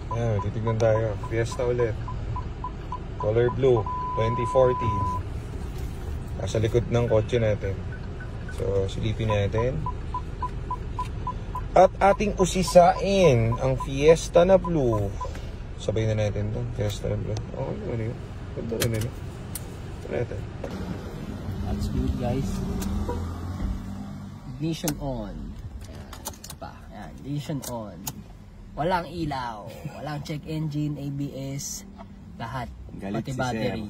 Ayan, titignan tayo. Fiesta ulit. Color blue, 2014. Nasa likod ng kotse natin. So, silipin natin. At ating usisain ang Fiesta na blue. Sabay na natin ito. Fiesta na blue. Oh, ano yun? Ganda rin yun. Ito natin. That's good, guys. Ignition on. Ayan. Isa pa. Ayan. Ignition on. Walang ilaw. Walang check engine, ABS. Lahat. Galit pati si battery.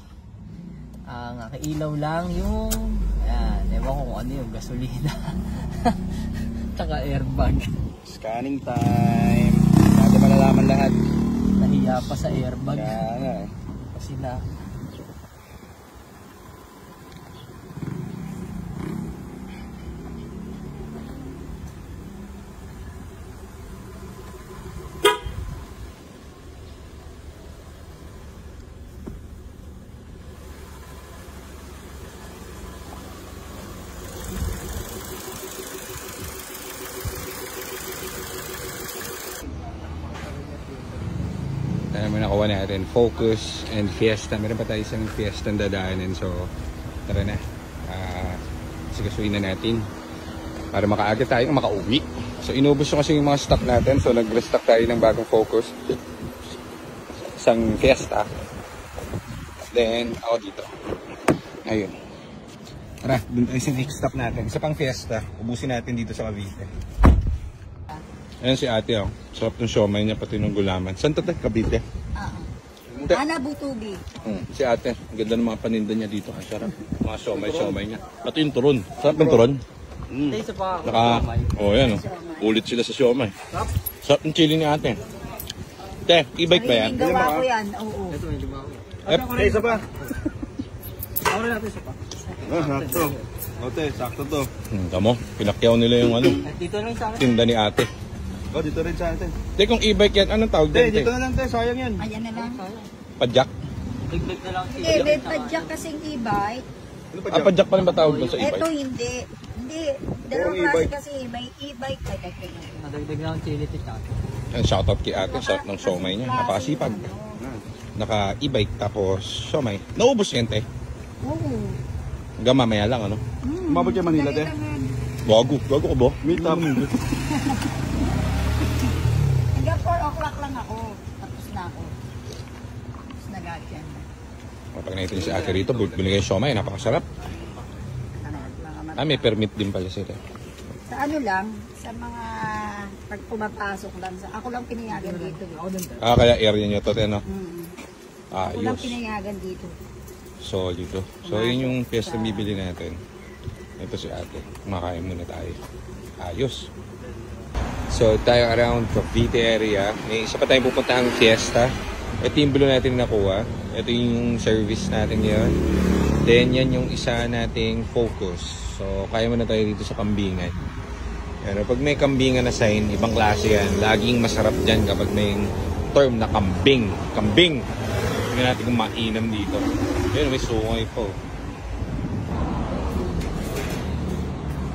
Ang nakailaw lang yung ayan. Ewan ko kung ano yung gasolina. Tsaka airbag. Scanning time. Natin malalaman lahat. Nahiya pa sa airbag. Kaya Kasi na Ayan mo nakuha natin. Focus and Fiesta. Meron pa tayo isang Fiesta na dadaanin. So, tara na. Sigasuin na natin. Para makaagad tayo makauwi. So, inubos ko kasi yung mga stock natin. So, nag-restock tayo ng bagong Focus. Isang Fiesta. Then, ako dito. Ayun. Tara, dun tayo sa next stop natin. Isa pang Fiesta. Ubusin natin dito sa Cavite. Ayan si ate, oh. Sarap ng siomay niya, pati ng gulaman. Saan ito, Cavite? Ana Butubi. Si ate, ang ganda ng mga paninda niya dito. Ang sarap. Mga siomay niya. Pati yung turon. Sarap ng turon. isa pa. Oh, yan, oh. Ulit sila sa siomay. Sarap ng chili ni ate. Te, e-bike ba yan? Gawa ko yan, oo. Ito yung lima ko. isa pa. Ako rin natin isa pa. Sakto. Ote, sakto to. Tamo, pinakyaw nila yung ano, Dito lang sa akin. tinda ni ate. Oh, dito rin sa atin. Te, kung e-bike yan, anong tawag din, te? Dito na lang, te. Sayang yan. Ayan na lang. Padjak? Dagdag na lang. Hindi, may padjak kasing e-bike. Ano pa Ah, padjak pa rin ba tawag doon sa Ito e-bike? hindi. Hindi. Dalawang Purong klase e-bike. kasi. May e-bike. May dagdag. Nadagdag na lang chili tita. Yan, shoutout kay ate, sarap ng siomay niya. Napakasipag. Naka e-bike tapos siomay. Naubos yan, te. Oo. Hanggang mamaya lang, ano? Umabot kayo Manila, te. Gago ko ba? Meet up. Hanggang 4 o'clock lang ako. Tapos na ako. Tapos nag-agyan. Pag nakita si ate rito, binigay siomay, napakasarap. Ah, may permit din pala sila. Sa ano lang, sa mga pag pumapasok lang. Ako lang pinayagan dito. Ah, kaya area nyo to, te, no? Ako lang Ayos. pinayagan dito. Solid to. So, yun yung fiesta bibili natin. Ito si ate. Kumakain muna tayo. Ayos. So, tayo around Cavite area. May isa pa tayong pupuntahang fiesta. Ito yung blue natin nakuha. Ito yung service natin ngayon. Then, yan yung isa nating Focus. So, kaya muna tayo dito sa Kambingan. Pero pag may kambingan na sign, ibang klase yan. Laging masarap dyan kapag may term na kambing. Kambing! Tingnan natin kung mainam dito. Ayun, may sungay po.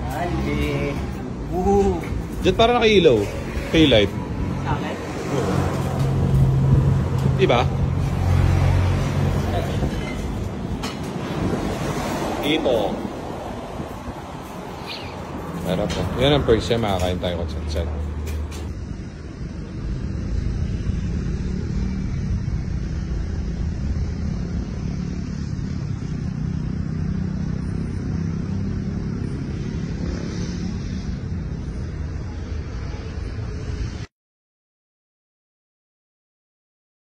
Ali. Woo. Diyan parang nakailaw. Taillight. Sa akin? Diba? Dito. Harap po. Yan ang first time makakain tayo kung saan.